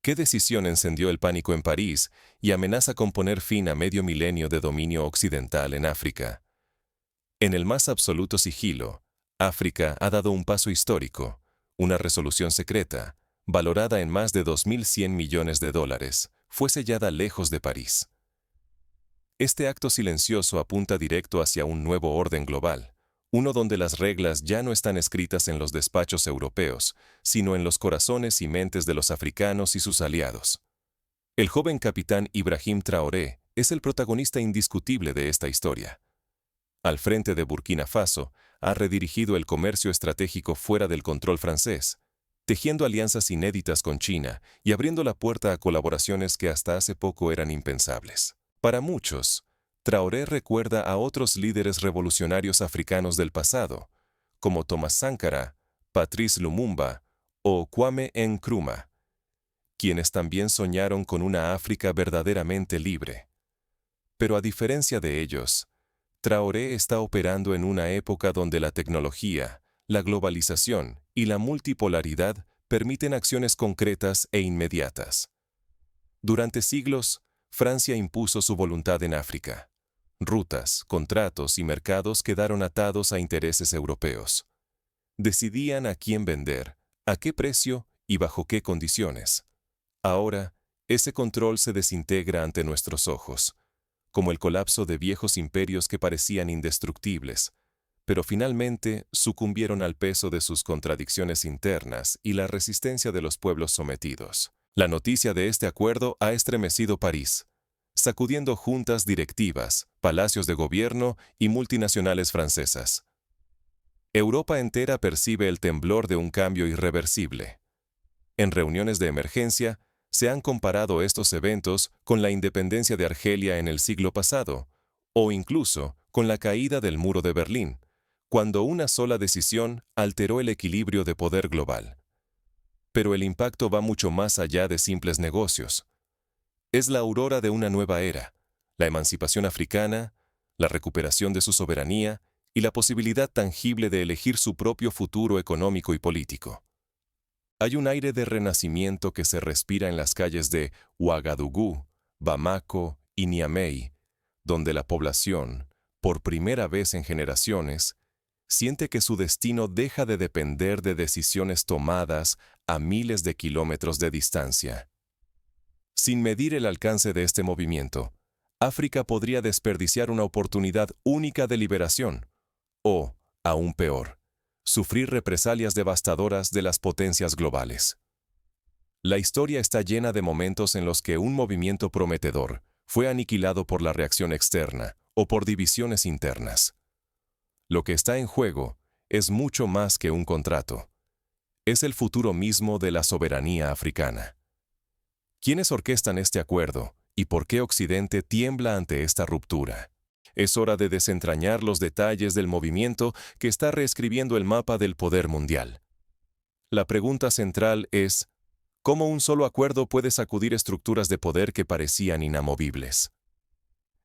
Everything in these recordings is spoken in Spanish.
¿Qué decisión encendió el pánico en París y amenaza con poner fin a medio milenio de dominio occidental en África? En el más absoluto sigilo, África ha dado un paso histórico, una resolución secreta, valorada en más de 2.100 millones de dólares, fue sellada lejos de París. Este acto silencioso apunta directo hacia un nuevo orden global, uno donde las reglas ya no están escritas en los despachos europeos, sino en los corazones y mentes de los africanos y sus aliados. El joven capitán Ibrahim Traoré es el protagonista indiscutible de esta historia. Al frente de Burkina Faso, ha redirigido el comercio estratégico fuera del control francés, tejiendo alianzas inéditas con China y abriendo la puerta a colaboraciones que hasta hace poco eran impensables. Para muchos, Traoré recuerda a otros líderes revolucionarios africanos del pasado, como Thomas Sankara, Patrice Lumumba o Kwame Nkrumah, quienes también soñaron con una África verdaderamente libre. Pero a diferencia de ellos, Traoré está operando en una época donde la tecnología, la globalización y la multipolaridad permiten acciones concretas e inmediatas. Durante siglos, Francia impuso su voluntad en África. Rutas, contratos y mercados quedaron atados a intereses europeos. Decidían a quién vender, a qué precio y bajo qué condiciones. Ahora, ese control se desintegra ante nuestros ojos, como el colapso de viejos imperios que parecían indestructibles, pero finalmente sucumbieron al peso de sus contradicciones internas y la resistencia de los pueblos sometidos. La noticia de este acuerdo ha estremecido París, sacudiendo juntas directivas, palacios de gobierno y multinacionales francesas. Europa entera percibe el temblor de un cambio irreversible. En reuniones de emergencia, se han comparado estos eventos con la independencia de Argelia en el siglo pasado, o incluso con la caída del muro de Berlín, cuando una sola decisión alteró el equilibrio de poder global. Pero el impacto va mucho más allá de simples negocios. Es la aurora de una nueva era, la emancipación africana, la recuperación de su soberanía y la posibilidad tangible de elegir su propio futuro económico y político. Hay un aire de renacimiento que se respira en las calles de Ouagadougou, Bamako y Niamey, donde la población, por primera vez en generaciones, siente que su destino deja de depender de decisiones tomadas a miles de kilómetros de distancia. Sin medir el alcance de este movimiento, África podría desperdiciar una oportunidad única de liberación, o, aún peor, sufrir represalias devastadoras de las potencias globales. La historia está llena de momentos en los que un movimiento prometedor fue aniquilado por la reacción externa o por divisiones internas. Lo que está en juego es mucho más que un contrato. Es el futuro mismo de la soberanía africana. ¿Quiénes orquestan este acuerdo y por qué Occidente tiembla ante esta ruptura? Es hora de desentrañar los detalles del movimiento que está reescribiendo el mapa del poder mundial. La pregunta central es, ¿cómo un solo acuerdo puede sacudir estructuras de poder que parecían inamovibles?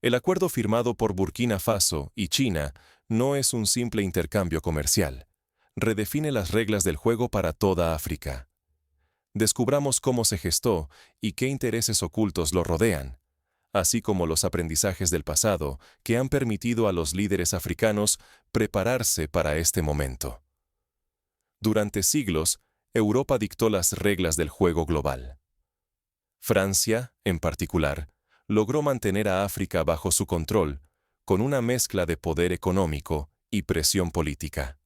El acuerdo firmado por Burkina Faso y China no es un simple intercambio comercial. Redefine las reglas del juego para toda África. Descubramos cómo se gestó y qué intereses ocultos lo rodean, así como los aprendizajes del pasado que han permitido a los líderes africanos prepararse para este momento. Durante siglos, Europa dictó las reglas del juego global. Francia, en particular, logró mantener a África bajo su control, con una mezcla de poder económico y presión política.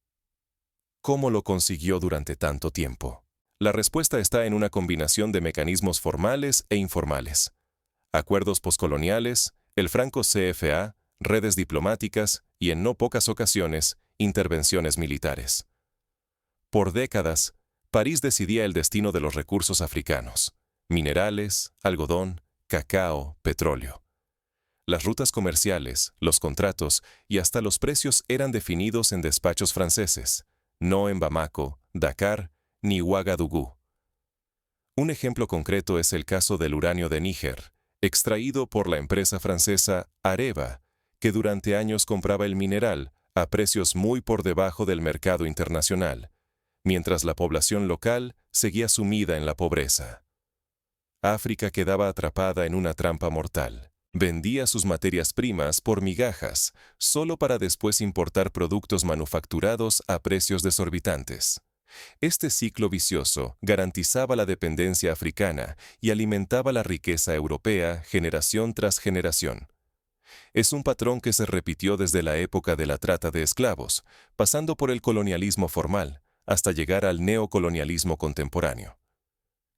¿Cómo lo consiguió durante tanto tiempo? La respuesta está en una combinación de mecanismos formales e informales. Acuerdos poscoloniales, el franco CFA, redes diplomáticas y, en no pocas ocasiones, intervenciones militares. Por décadas, París decidía el destino de los recursos africanos: minerales, algodón, cacao, petróleo. Las rutas comerciales, los contratos y hasta los precios eran definidos en despachos franceses, no en Bamako, Dakar ni Ouagadougou. Un ejemplo concreto es el caso del uranio de Níger, extraído por la empresa francesa Areva, que durante años compraba el mineral a precios muy por debajo del mercado internacional, mientras la población local seguía sumida en la pobreza. África quedaba atrapada en una trampa mortal. Vendía sus materias primas por migajas, solo para después importar productos manufacturados a precios desorbitantes. Este ciclo vicioso garantizaba la dependencia africana y alimentaba la riqueza europea generación tras generación. Es un patrón que se repitió desde la época de la trata de esclavos, pasando por el colonialismo formal, hasta llegar al neocolonialismo contemporáneo.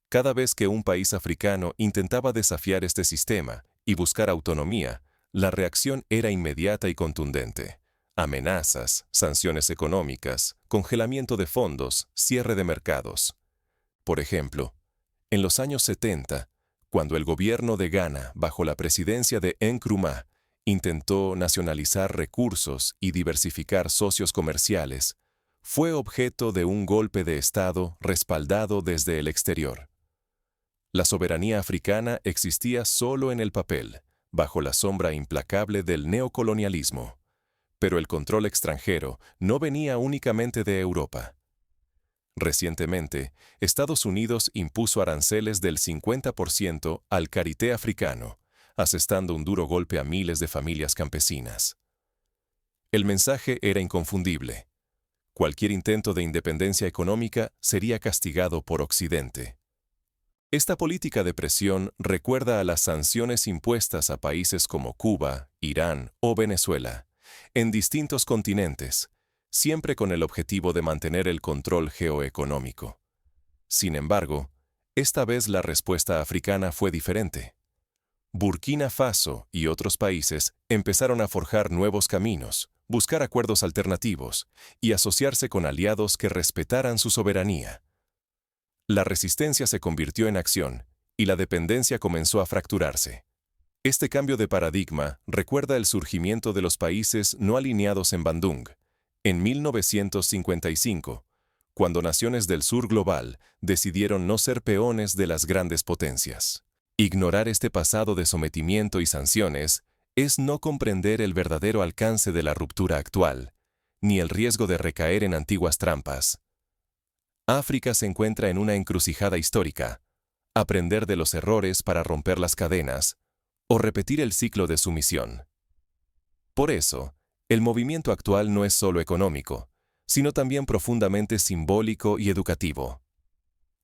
Cada vez que un país africano intentaba desafiar este sistema y buscar autonomía, la reacción era inmediata y contundente. Amenazas, sanciones económicas, congelamiento de fondos, cierre de mercados. Por ejemplo, en los años 70, cuando el gobierno de Ghana, bajo la presidencia de Nkrumah, intentó nacionalizar recursos y diversificar socios comerciales, fue objeto de un golpe de Estado respaldado desde el exterior. La soberanía africana existía solo en el papel, bajo la sombra implacable del neocolonialismo. Pero el control extranjero no venía únicamente de Europa. Recientemente, Estados Unidos impuso aranceles del 50% al karité africano, asestando un duro golpe a miles de familias campesinas. El mensaje era inconfundible. Cualquier intento de independencia económica sería castigado por Occidente. Esta política de presión recuerda a las sanciones impuestas a países como Cuba, Irán o Venezuela, en distintos continentes, siempre con el objetivo de mantener el control geoeconómico. Sin embargo, esta vez la respuesta africana fue diferente. Burkina Faso y otros países empezaron a forjar nuevos caminos, buscar acuerdos alternativos y asociarse con aliados que respetaran su soberanía. La resistencia se convirtió en acción y la dependencia comenzó a fracturarse. Este cambio de paradigma recuerda el surgimiento de los países no alineados en Bandung, en 1955, cuando naciones del sur global decidieron no ser peones de las grandes potencias. Ignorar este pasado de sometimiento y sanciones es no comprender el verdadero alcance de la ruptura actual, ni el riesgo de recaer en antiguas trampas. África se encuentra en una encrucijada histórica: aprender de los errores para romper las cadenas, o repetir el ciclo de sumisión. Por eso, el movimiento actual no es solo económico, sino también profundamente simbólico y educativo.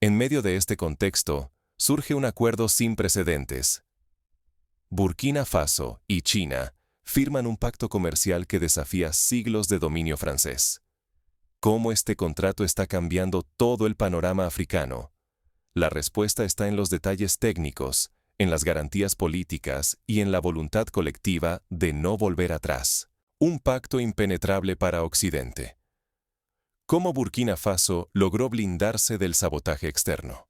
En medio de este contexto, surge un acuerdo sin precedentes. Burkina Faso y China firman un pacto comercial que desafía siglos de dominio francés. ¿Cómo este contrato está cambiando todo el panorama africano? La respuesta está en los detalles técnicos, en las garantías políticas y en la voluntad colectiva de no volver atrás. Un pacto impenetrable para Occidente. ¿Cómo Burkina Faso logró blindarse del sabotaje externo?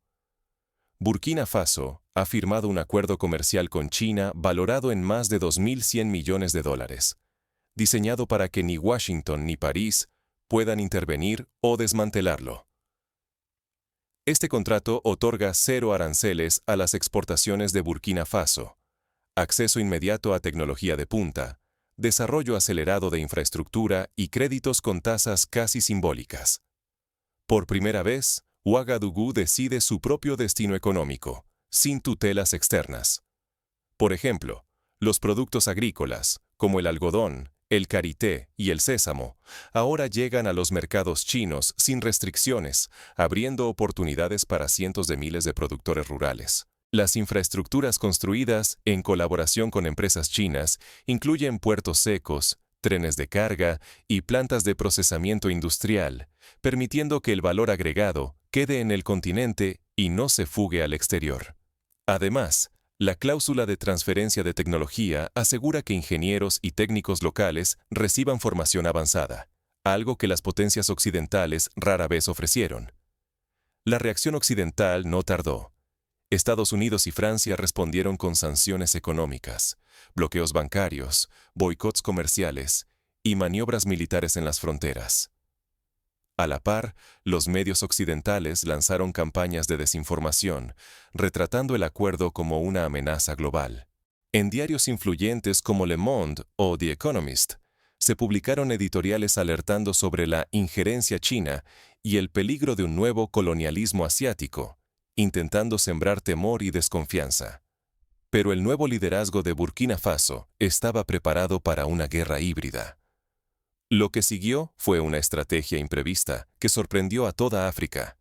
Burkina Faso ha firmado un acuerdo comercial con China valorado en más de 2.100 millones de dólares, diseñado para que ni Washington ni París puedan intervenir o desmantelarlo. Este contrato otorga 0 aranceles a las exportaciones de Burkina Faso, acceso inmediato a tecnología de punta, desarrollo acelerado de infraestructura y créditos con tasas casi simbólicas. Por primera vez, Ouagadougou decide su propio destino económico, sin tutelas externas. Por ejemplo, los productos agrícolas, como el algodón, el karité y el sésamo, ahora llegan a los mercados chinos sin restricciones, abriendo oportunidades para cientos de miles de productores rurales. Las infraestructuras construidas en colaboración con empresas chinas incluyen puertos secos, trenes de carga y plantas de procesamiento industrial, permitiendo que el valor agregado quede en el continente y no se fugue al exterior. Además, la cláusula de transferencia de tecnología asegura que ingenieros y técnicos locales reciban formación avanzada, algo que las potencias occidentales rara vez ofrecieron. La reacción occidental no tardó. Estados Unidos y Francia respondieron con sanciones económicas, bloqueos bancarios, boicots comerciales y maniobras militares en las fronteras. A la par, los medios occidentales lanzaron campañas de desinformación, retratando el acuerdo como una amenaza global. En diarios influyentes como Le Monde o The Economist, se publicaron editoriales alertando sobre la injerencia china y el peligro de un nuevo colonialismo asiático, intentando sembrar temor y desconfianza. Pero el nuevo liderazgo de Burkina Faso estaba preparado para una guerra híbrida. Lo que siguió fue una estrategia imprevista que sorprendió a toda África.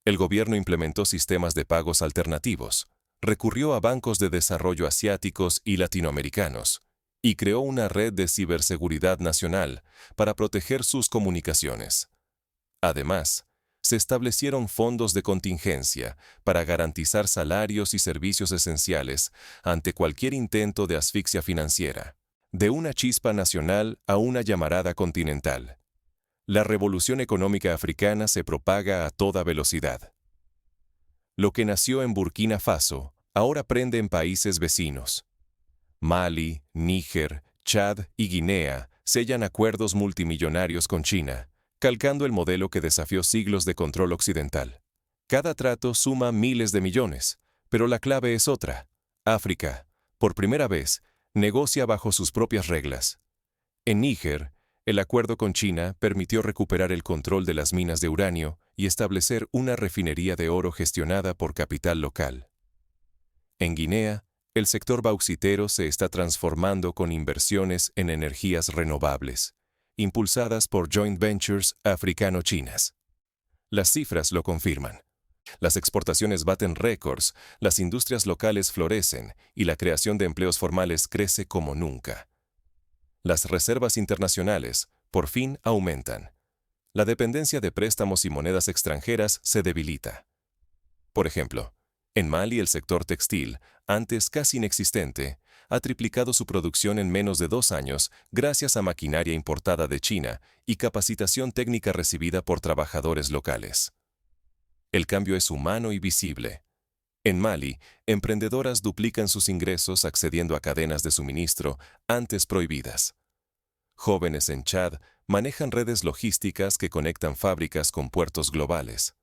El gobierno implementó sistemas de pagos alternativos, recurrió a bancos de desarrollo asiáticos y latinoamericanos, y creó una red de ciberseguridad nacional para proteger sus comunicaciones. Además, se establecieron fondos de contingencia para garantizar salarios y servicios esenciales ante cualquier intento de asfixia financiera. De una chispa nacional a una llamarada continental. La revolución económica africana se propaga a toda velocidad. Lo que nació en Burkina Faso, ahora prende en países vecinos. Mali, Níger, Chad y Guinea sellan acuerdos multimillonarios con China, calcando el modelo que desafió siglos de control occidental. Cada trato suma miles de millones, pero la clave es otra. África, por primera vez, negocia bajo sus propias reglas. En Níger, el acuerdo con China permitió recuperar el control de las minas de uranio y establecer una refinería de oro gestionada por capital local. En Guinea, el sector bauxitero se está transformando con inversiones en energías renovables, impulsadas por joint ventures africano-chinas. Las cifras lo confirman. Las exportaciones baten récords, las industrias locales florecen y la creación de empleos formales crece como nunca. Las reservas internacionales, por fin, aumentan. La dependencia de préstamos y monedas extranjeras se debilita. Por ejemplo, en Mali el sector textil, antes casi inexistente, ha triplicado su producción en menos de 2 años gracias a maquinaria importada de China y capacitación técnica recibida por trabajadores locales. El cambio es humano y visible. En Mali, emprendedoras duplican sus ingresos accediendo a cadenas de suministro antes prohibidas. Jóvenes en Chad manejan redes logísticas que conectan fábricas con puertos globales.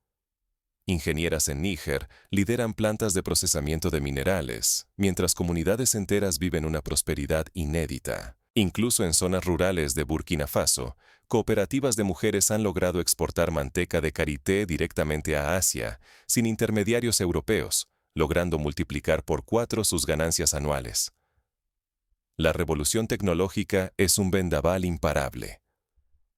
Ingenieras en Níger lideran plantas de procesamiento de minerales, mientras comunidades enteras viven una prosperidad inédita. Incluso en zonas rurales de Burkina Faso, cooperativas de mujeres han logrado exportar manteca de karité directamente a Asia, sin intermediarios europeos, logrando multiplicar por 4 sus ganancias anuales. La revolución tecnológica es un vendaval imparable.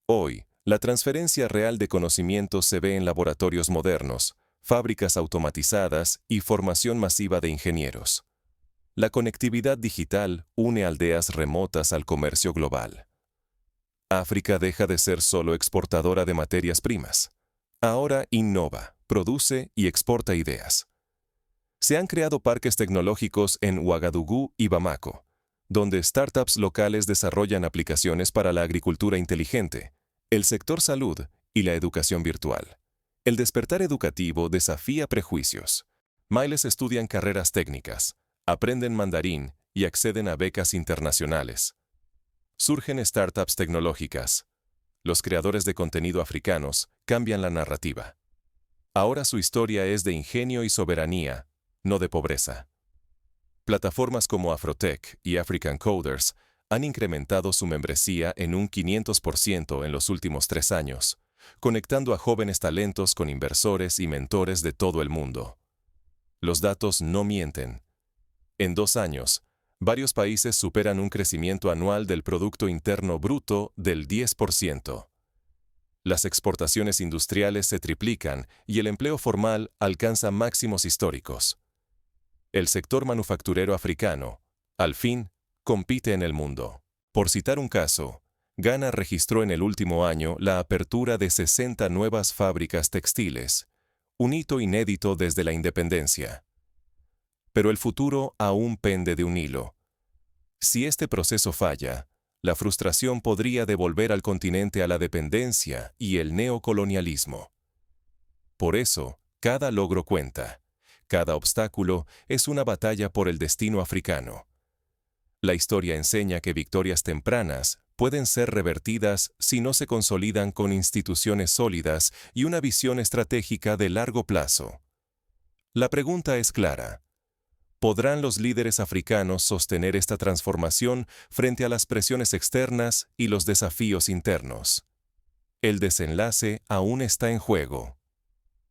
Hoy, la transferencia real de conocimientos se ve en laboratorios modernos, fábricas automatizadas y formación masiva de ingenieros. La conectividad digital une aldeas remotas al comercio global. África deja de ser solo exportadora de materias primas. Ahora innova, produce y exporta ideas. Se han creado parques tecnológicos en Ouagadougou y Bamako, donde startups locales desarrollan aplicaciones para la agricultura inteligente, el sector salud y la educación virtual. El despertar educativo desafía prejuicios. Miles estudian carreras técnicas, aprenden mandarín y acceden a becas internacionales. Surgen startups tecnológicas. Los creadores de contenido africanos cambian la narrativa. Ahora su historia es de ingenio y soberanía, no de pobreza. Plataformas como Afrotech y African Coders han incrementado su membresía en un 500% en los últimos 3 años, conectando a jóvenes talentos con inversores y mentores de todo el mundo. Los datos no mienten. En 2 años, varios países superan un crecimiento anual del Producto Interno Bruto del 10%. Las exportaciones industriales se triplican y el empleo formal alcanza máximos históricos. El sector manufacturero africano, al fin, compite en el mundo. Por citar un caso, Ghana registró en el último año la apertura de 60 nuevas fábricas textiles, un hito inédito desde la independencia. Pero el futuro aún pende de un hilo. Si este proceso falla, la frustración podría devolver al continente a la dependencia y el neocolonialismo. Por eso, cada logro cuenta. Cada obstáculo es una batalla por el destino africano. La historia enseña que victorias tempranas pueden ser revertidas si no se consolidan con instituciones sólidas y una visión estratégica de largo plazo. La pregunta es clara. ¿Podrán los líderes africanos sostener esta transformación frente a las presiones externas y los desafíos internos? El desenlace aún está en juego.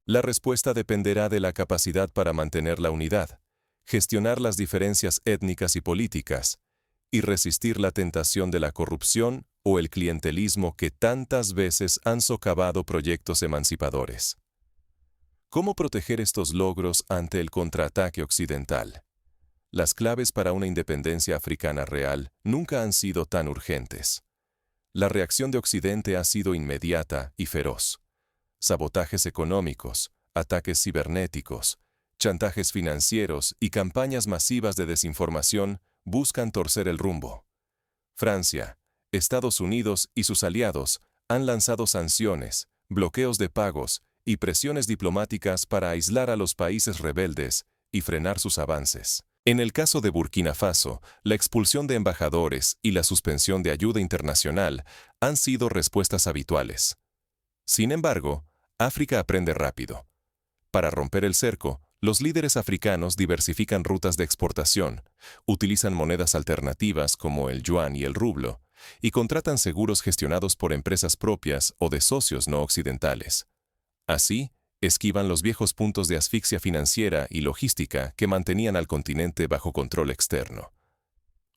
La respuesta dependerá de la capacidad para mantener la unidad, gestionar las diferencias étnicas y políticas, y resistir la tentación de la corrupción o el clientelismo que tantas veces han socavado proyectos emancipadores. ¿Cómo proteger estos logros ante el contraataque occidental? Las claves para una independencia africana real nunca han sido tan urgentes. La reacción de Occidente ha sido inmediata y feroz. Sabotajes económicos, ataques cibernéticos, chantajes financieros y campañas masivas de desinformación buscan torcer el rumbo. Francia, Estados Unidos y sus aliados han lanzado sanciones, bloqueos de pagos y presiones diplomáticas para aislar a los países rebeldes y frenar sus avances. En el caso de Burkina Faso, la expulsión de embajadores y la suspensión de ayuda internacional han sido respuestas habituales. Sin embargo, África aprende rápido. Para romper el cerco, los líderes africanos diversifican rutas de exportación, utilizan monedas alternativas como el yuan y el rublo, y contratan seguros gestionados por empresas propias o de socios no occidentales. Así, esquivan los viejos puntos de asfixia financiera y logística que mantenían al continente bajo control externo.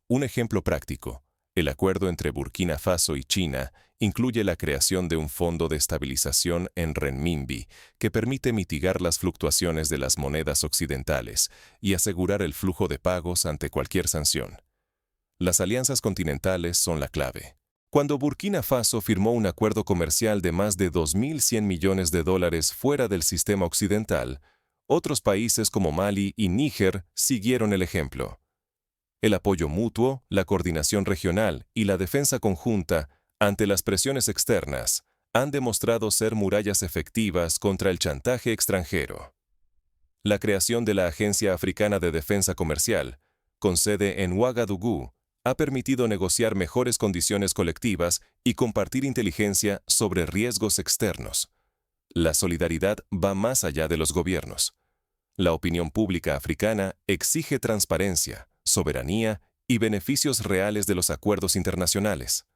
Un ejemplo práctico: el acuerdo entre Burkina Faso y China incluye la creación de un fondo de estabilización en renminbi que permite mitigar las fluctuaciones de las monedas occidentales y asegurar el flujo de pagos ante cualquier sanción. Las alianzas continentales son la clave. Cuando Burkina Faso firmó un acuerdo comercial de más de 2.100 millones de dólares fuera del sistema occidental, otros países como Mali y Níger siguieron el ejemplo. El apoyo mutuo, la coordinación regional y la defensa conjunta ante las presiones externas han demostrado ser murallas efectivas contra el chantaje extranjero. La creación de la Agencia Africana de Defensa Comercial, con sede en Ouagadougou, ha permitido negociar mejores condiciones colectivas y compartir inteligencia sobre riesgos externos. La solidaridad va más allá de los gobiernos. La opinión pública africana exige transparencia, soberanía y beneficios reales de los acuerdos internacionales.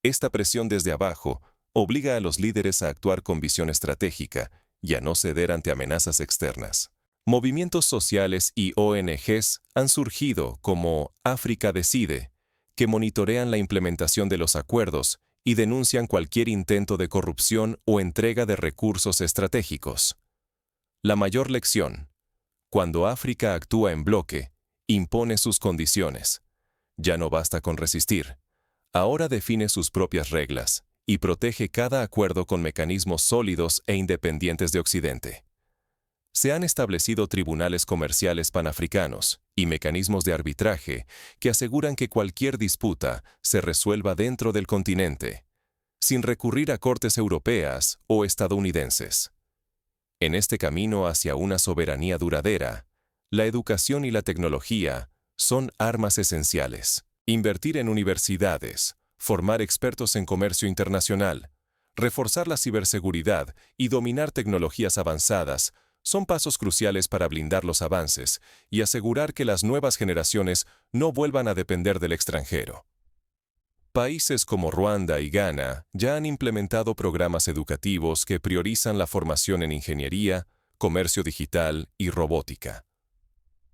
Esta presión desde abajo obliga a los líderes a actuar con visión estratégica y a no ceder ante amenazas externas. Movimientos sociales y ONGs han surgido como África Decide, que monitorean la implementación de los acuerdos y denuncian cualquier intento de corrupción o entrega de recursos estratégicos. La mayor lección: cuando África actúa en bloque, impone sus condiciones. Ya no basta con resistir. Ahora define sus propias reglas y protege cada acuerdo con mecanismos sólidos e independientes de Occidente. Se han establecido tribunales comerciales panafricanos y mecanismos de arbitraje que aseguran que cualquier disputa se resuelva dentro del continente, sin recurrir a cortes europeas o estadounidenses. En este camino hacia una soberanía duradera, la educación y la tecnología son armas esenciales. Invertir en universidades, formar expertos en comercio internacional, reforzar la ciberseguridad y dominar tecnologías avanzadas son pasos cruciales para blindar los avances y asegurar que las nuevas generaciones no vuelvan a depender del extranjero. Países como Ruanda y Ghana ya han implementado programas educativos que priorizan la formación en ingeniería, comercio digital y robótica.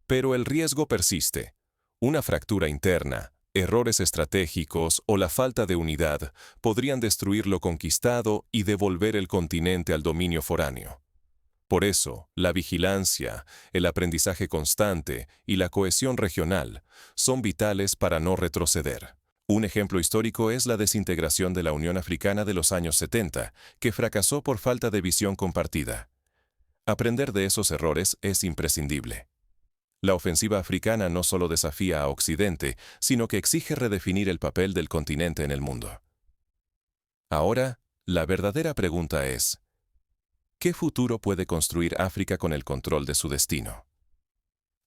Pero el riesgo persiste. Una fractura interna, errores estratégicos o la falta de unidad podrían destruir lo conquistado y devolver el continente al dominio foráneo. Por eso, la vigilancia, el aprendizaje constante y la cohesión regional son vitales para no retroceder. Un ejemplo histórico es la desintegración de la Unión Africana de los años 70, que fracasó por falta de visión compartida. Aprender de esos errores es imprescindible. La ofensiva africana no solo desafía a Occidente, sino que exige redefinir el papel del continente en el mundo. Ahora, la verdadera pregunta es: ¿qué futuro puede construir África con el control de su destino?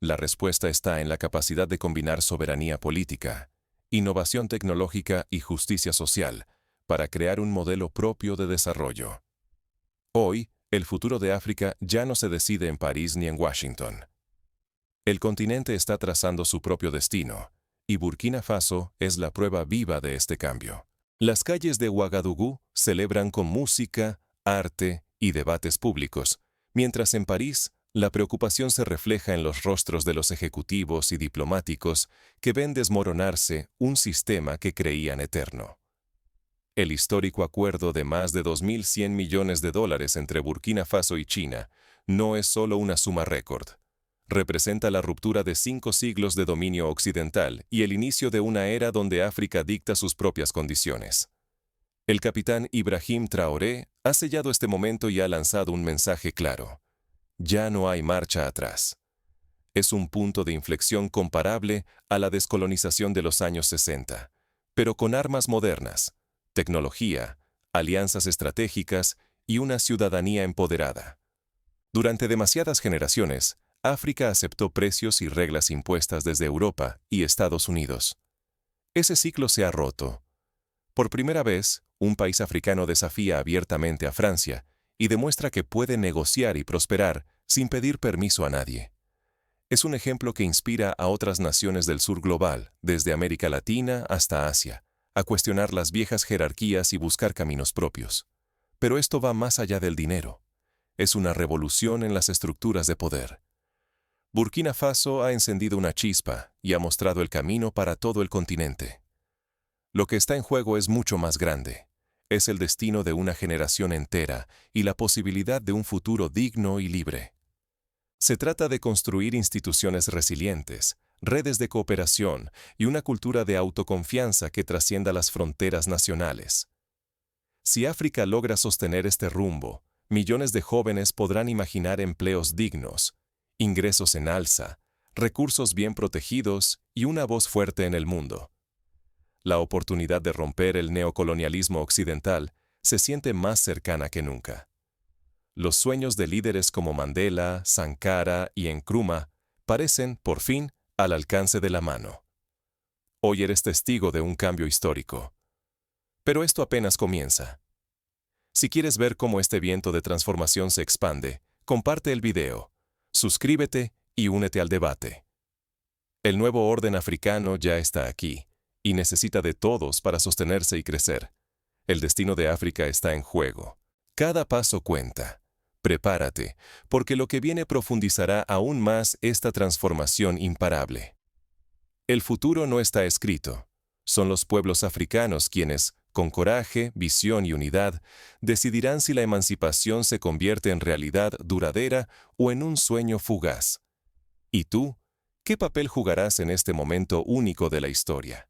La respuesta está en la capacidad de combinar soberanía política, innovación tecnológica y justicia social para crear un modelo propio de desarrollo. Hoy, el futuro de África ya no se decide en París ni en Washington. El continente está trazando su propio destino, y Burkina Faso es la prueba viva de este cambio. Las calles de Ouagadougou celebran con música, arte y debates públicos Mientras en París, la preocupación se refleja en los rostros de los ejecutivos y diplomáticos que ven desmoronarse un sistema que creían eterno. El histórico acuerdo de más de 2.100 millones de dólares entre Burkina Faso y China no es solo una suma récord. Representa la ruptura de 5 siglos de dominio occidental y el inicio de una era donde África dicta sus propias condiciones. El capitán Ibrahim Traoré ha sellado este momento y ha lanzado un mensaje claro. Ya no hay marcha atrás. Es un punto de inflexión comparable a la descolonización de los años 60, pero con armas modernas, tecnología, alianzas estratégicas y una ciudadanía empoderada. Durante demasiadas generaciones, África aceptó precios y reglas impuestas desde Europa y Estados Unidos. Ese ciclo se ha roto. Por primera vez, un país africano desafía abiertamente a Francia y demuestra que puede negociar y prosperar sin pedir permiso a nadie. Es un ejemplo que inspira a otras naciones del sur global, desde América Latina hasta Asia, a cuestionar las viejas jerarquías y buscar caminos propios. Pero esto va más allá del dinero. Es una revolución en las estructuras de poder. Burkina Faso ha encendido una chispa y ha mostrado el camino para todo el continente. Lo que está en juego es mucho más grande. Es el destino de una generación entera y la posibilidad de un futuro digno y libre. Se trata de construir instituciones resilientes, redes de cooperación y una cultura de autoconfianza que trascienda las fronteras nacionales. Si África logra sostener este rumbo, millones de jóvenes podrán imaginar empleos dignos, ingresos en alza, recursos bien protegidos y una voz fuerte en el mundo. La oportunidad de romper el neocolonialismo occidental se siente más cercana que nunca. Los sueños de líderes como Mandela, Sankara y Nkrumah parecen, por fin, al alcance de la mano. Hoy eres testigo de un cambio histórico. Pero esto apenas comienza. Si quieres ver cómo este viento de transformación se expande, comparte el video, suscríbete y únete al debate. El nuevo orden africano ya está aquí, y necesita de todos para sostenerse y crecer. El destino de África está en juego. Cada paso cuenta. Prepárate, porque lo que viene profundizará aún más esta transformación imparable. El futuro no está escrito. Son los pueblos africanos quienes, con coraje, visión y unidad, decidirán si la emancipación se convierte en realidad duradera o en un sueño fugaz. ¿Y tú? ¿Qué papel jugarás en este momento único de la historia?